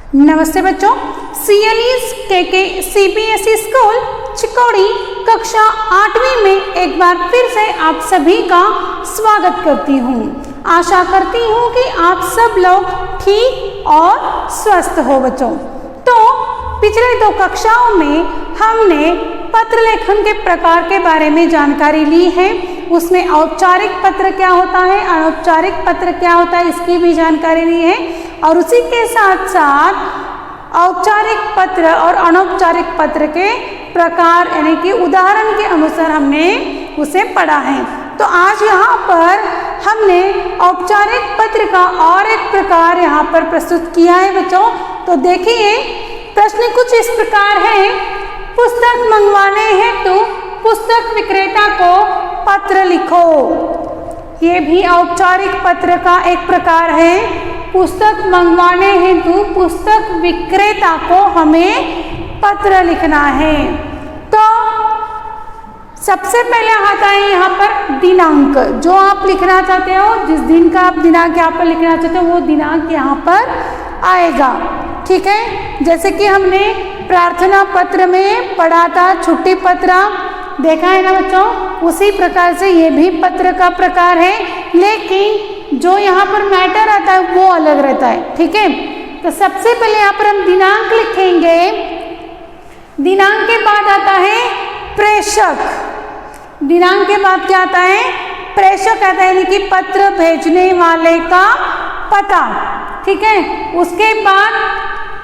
नमस्ते बच्चों, CLE's KK CBSE school Chikodi कक्षा 8वीं में एक बार फिर से आप सभी का स्वागत करती हूँ। आशा करती हूँ कि आप सब लोग ठीक और स्वस्थ हो। बच्चों, तो पिछले 2 कक्षाओं में हमने पत्र लेखन के प्रकार के बारे में जानकारी ली है। उसमें औपचारिक पत्र क्या होता है, अनौपचारिक पत्र क्या होता है, इसकी भी जानकारी ली है। और उसी के साथ साथ औपचारिक पत्र और अनौपचारिक पत्र के प्रकार यानी कि उदाहरण के अनुसार हमने उसे पढ़ा है। तो आज यहाँ पर हमने औपचारिक पत्र का और एक प्रकार यहाँ पर प्रस्तुत किया है। बच्चों, तो देखिए, प्रश्न कुछ इस प्रकार है। पुस्तक मंगवाने हेतु पुस्तक विक्रेता को पत्र लिखो। ये भी औपचारिक पत्र का एक प्रकार है। पुस्तक मंगवाने हेतु पुस्तक विक्रेता को हमें पत्र लिखना है। तो सबसे पहले आता है यहाँ पर दिनांक। जो आप लिखना चाहते हो, जिस दिन का आप दिनांक यहाँ पर लिखना चाहते हो, वो दिनांक यहाँ पर आएगा। ठीक है, जैसे कि हमने प्रार्थना पत्र में पढ़ा था, छुट्टी पत्र देखा है ना बच्चों, उसी प्रकार से ये भी पत्र का प्रकार है, लेकिन जो यहाँ पर मैटर आता है वो अलग रहता है। ठीक है, तो सबसे पहले यहाँ पर हम दिनांक लिखेंगे। दिनांक के बाद आता है प्रेषक। दिनांक के बाद क्या आता है? प्रेषक आता है, यानी कि पत्र भेजने वाले का पता। ठीक है, उसके बाद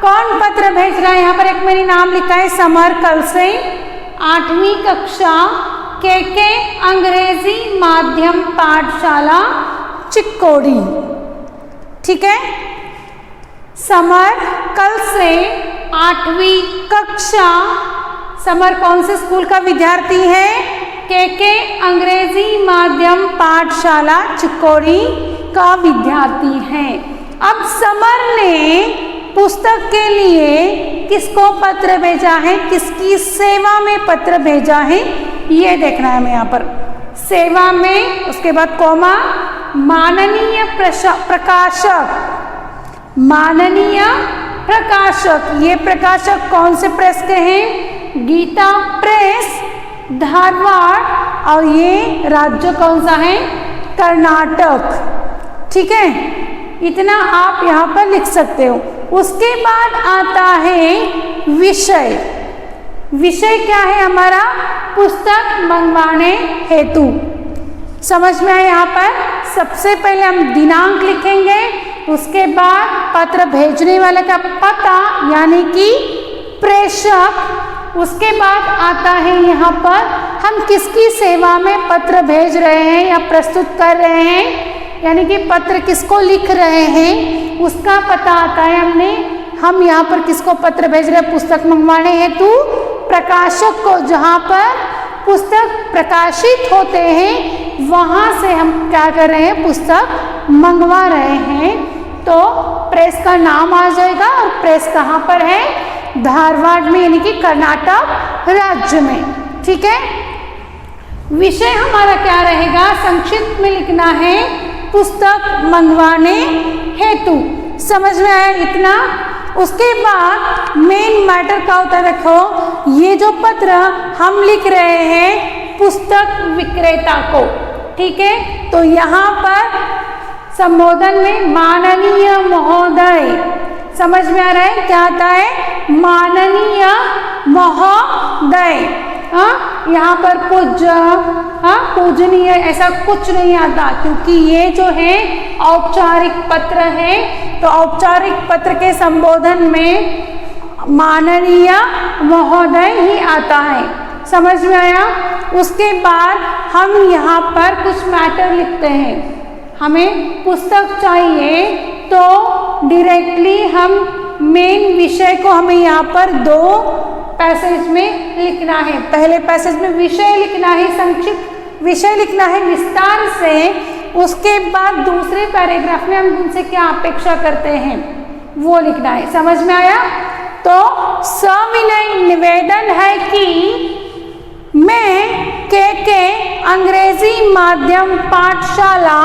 कौन पत्र भेज रहा है? यहाँ पर एक मैंने नाम लिखा है, समर कल से 8वीं कक्षा KK अंग्रेजी माध्यम पाठशाला चिकोड़ी। ठीक है, समर कल से 8वीं कक्षा, समर कौन से स्कूल का विद्यार्थी है? KK अंग्रेजी माध्यम पाठशाला चिकोड़ी का विद्यार्थी है। अब समर ने पुस्तक के लिए किसको पत्र भेजा है, किसकी सेवा में पत्र भेजा है, ये देखना है हमें यहाँ पर। सेवा में, उसके बाद कॉमा, माननीय प्रकाशक। माननीय प्रकाशक, ये प्रकाशक कौन से प्रेस के हैं? गीता प्रेस धारवाड़, और ये राज्य कौन सा है? कर्नाटक। ठीक है, इतना आप यहाँ पर लिख सकते हो। उसके बाद आता है विषय। विषय क्या है हमारा? पुस्तक मंगवाने हेतु। समझ में आया? यहाँ पर सबसे पहले हम दिनांक लिखेंगे, उसके बाद पत्र भेजने वाले का पता यानी कि प्रेषक। उसके बाद आता है यहाँ पर हम किसकी सेवा में पत्र भेज रहे हैं या प्रस्तुत कर रहे हैं, यानी कि पत्र किसको लिख रहे हैं, उसका पता आता है। हम यहाँ पर किसको पत्र भेज रहे हैं? पुस्तक मंगवाने हेतु प्रकाशक को, जहाँ पर पुस्तक प्रकाशित होते हैं वहाँ से हम क्या कर रहे हैं? पुस्तक मंगवा रहे हैं। तो प्रेस का नाम आ जाएगा, और प्रेस कहाँ पर है? धारवाड़ में, यानी कि कर्नाटक राज्य में। ठीक है, विषय हमारा क्या रहेगा? संक्षिप्त में लिखना है, पुस्तक मंगवाने हेतु। समझ में आया इतना? उसके बाद मेन मैटर क्या होता है? देखो, ये जो पत्र हम लिख रहे हैं पुस्तक विक्रेता को। ठीक है, तो यहाँ पर संबोधन में माननीय महोदय। समझ में आ रहा है क्या आता है? माननीय महोदय। हाँ, यहाँ पर पूज्य, हाँ, पूजनीय, ऐसा कुछ नहीं आता, क्योंकि ये जो है औपचारिक पत्र है। तो औपचारिक पत्र के संबोधन में माननीय महोदय ही आता है। समझ में आया? उसके बाद हम यहाँ पर कुछ मैटर लिखते हैं। हमें पुस्तक चाहिए, तो डायरेक्टली हम मेन विषय को हमें यहाँ पर 2 पैसेज में लिखना है। पहले पैसेज में विषय लिखना है, संक्षिप्त विषय लिखना है विस्तार से। उसके बाद दूसरे पैराग्राफ में हम उनसे क्या अपेक्षा करते हैं वो लिखना है। समझ में आया? तो सविनय निवेदन है कि मैं KK अंग्रेजी माध्यम पाठशाला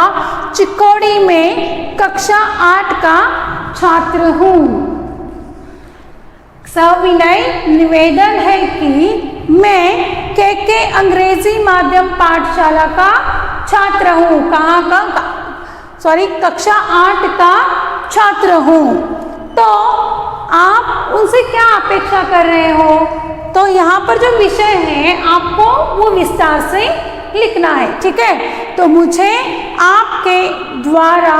चिकोड़ी में कक्षा 8 का छात्र हूँ। सविनय निवेदन है कि मैं के अंग्रेजी माध्यम पाठशाला का छात्र हूँ। कहाँ का? कक्षा 8 का छात्र हूँ। तो आप उनसे क्या अपेक्षा कर रहे हो? तो यहाँ पर जो विषय है आपको वो विस्तार से लिखना है, ठीक है। तो मुझे आपके द्वारा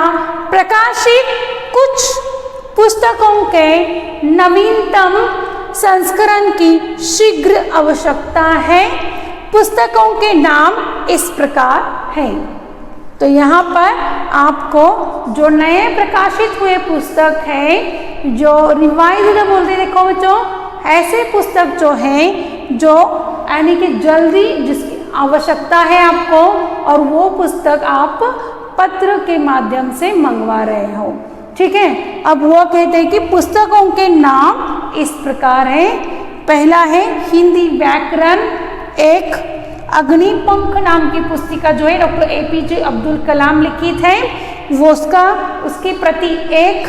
प्रकाशित कुछ पुस्तकों के नवीनतम संस्करण की शीघ्र आवश्यकता है। पुस्तकों के नाम इस प्रकार हैं। तो यहाँ पर आपको जो नए प्रकाशित हुए पुस्तक है, जो रिवाइज बोलते देखो बच्चों, ऐसे पुस्तक जो हैं जो यानी कि जल्दी जिसकी आवश्यकता है आपको, और वो पुस्तक आप पत्र के माध्यम से मंगवा रहे हो, ठीक है। अब वो कहते हैं कि पुस्तकों के नाम इस प्रकार है। पहला है हिंदी व्याकरण, एक अग्निपंख नाम की पुस्तिका जो है डॉक्टर APJ अब्दुल कलाम लिखित है, वो उसकी प्रति 1,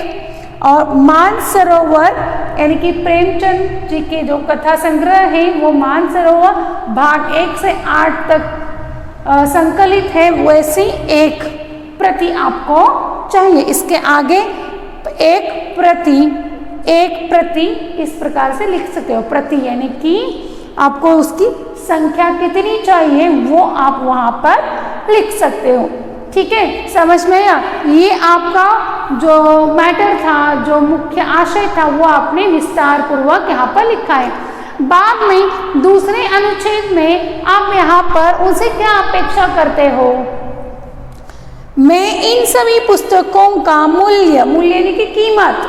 और मानसरोवर यानी कि प्रेमचंद जी के जो कथा संग्रह है वो मानसरोवर भाग 1 से 8 तक संकलित है, वैसी 1 प्रति आपको चाहिए। इसके आगे एक प्रति इस प्रकार से लिख सकते हो। प्रति यानी कि आपको उसकी संख्या कितनी चाहिए वो आप वहां पर लिख सकते हो, ठीक है। समझ में आया? ये आपका जो मैटर था, जो मुख्य आशय था, वो आपने विस्तार पूर्वक यहाँ पर लिखा है। बाद में दूसरे अनुच्छेद में आप यहाँ पर उनसे क्या अपेक्षा करते हो? मैं इन सभी पुस्तकों का मूल्य यानी कि कीमत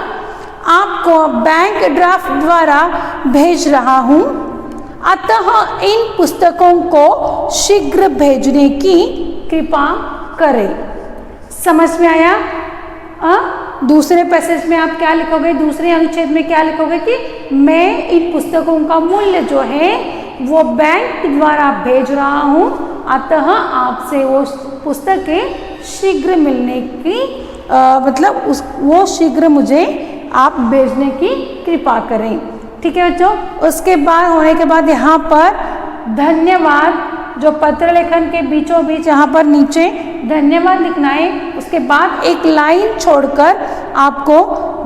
आपको बैंक ड्राफ्ट द्वारा भेज रहा हूँ, अतः इन पुस्तकों को शीघ्र भेजने की कृपा करें। समझ में आया? दूसरे पैसेज में आप क्या लिखोगे? दूसरे अनुच्छेद में क्या लिखोगे कि मैं इन पुस्तकों का मूल्य जो है वो बैंक द्वारा भेज रहा हूँ, अतः आपसे वो पुस्तकें शीघ्र मिलने की वो शीघ्र मुझे आप भेजने की कृपा करें, ठीक है बच्चों। उसके बाद होने के बाद यहाँ पर धन्यवाद, जो पत्र लेखन के बीचों बीच यहाँ पर नीचे धन्यवाद लिखना है। उसके बाद एक लाइन छोड़कर आपको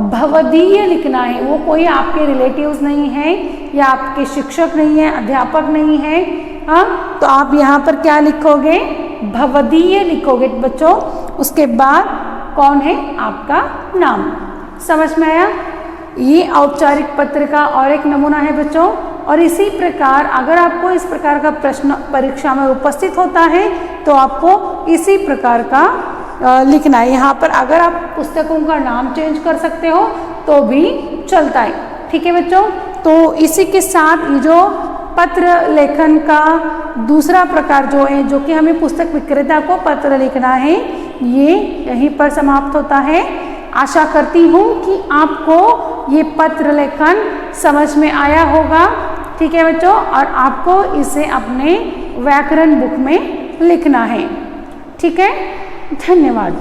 भवदीय लिखना है। वो कोई आपके रिलेटिव्स नहीं है या आपके शिक्षक नहीं है, अध्यापक नहीं है, हाँ। तो आप यहाँ पर क्या लिखोगे? भवदीय लिखोगे बच्चों। उसके बाद कौन है? आपका नाम। समझ में आया? ये औपचारिक पत्र का और एक नमूना है बच्चों। और इसी प्रकार अगर आपको इस प्रकार का प्रश्न परीक्षा में उपस्थित होता है तो आपको इसी प्रकार का लिखना है। यहाँ पर अगर आप पुस्तकों का नाम चेंज कर सकते हो तो भी चलता है, ठीक है बच्चों। तो इसी के साथ ये जो पत्र लेखन का दूसरा प्रकार जो है, जो कि हमें पुस्तक विक्रेता को पत्र लिखना है, ये यहीं पर समाप्त होता है। आशा करती हूँ कि आपको ये पत्र लेखन समझ में आया होगा, ठीक है बच्चों। और आपको इसे अपने व्याकरण बुक में लिखना है, ठीक है। धन्यवाद।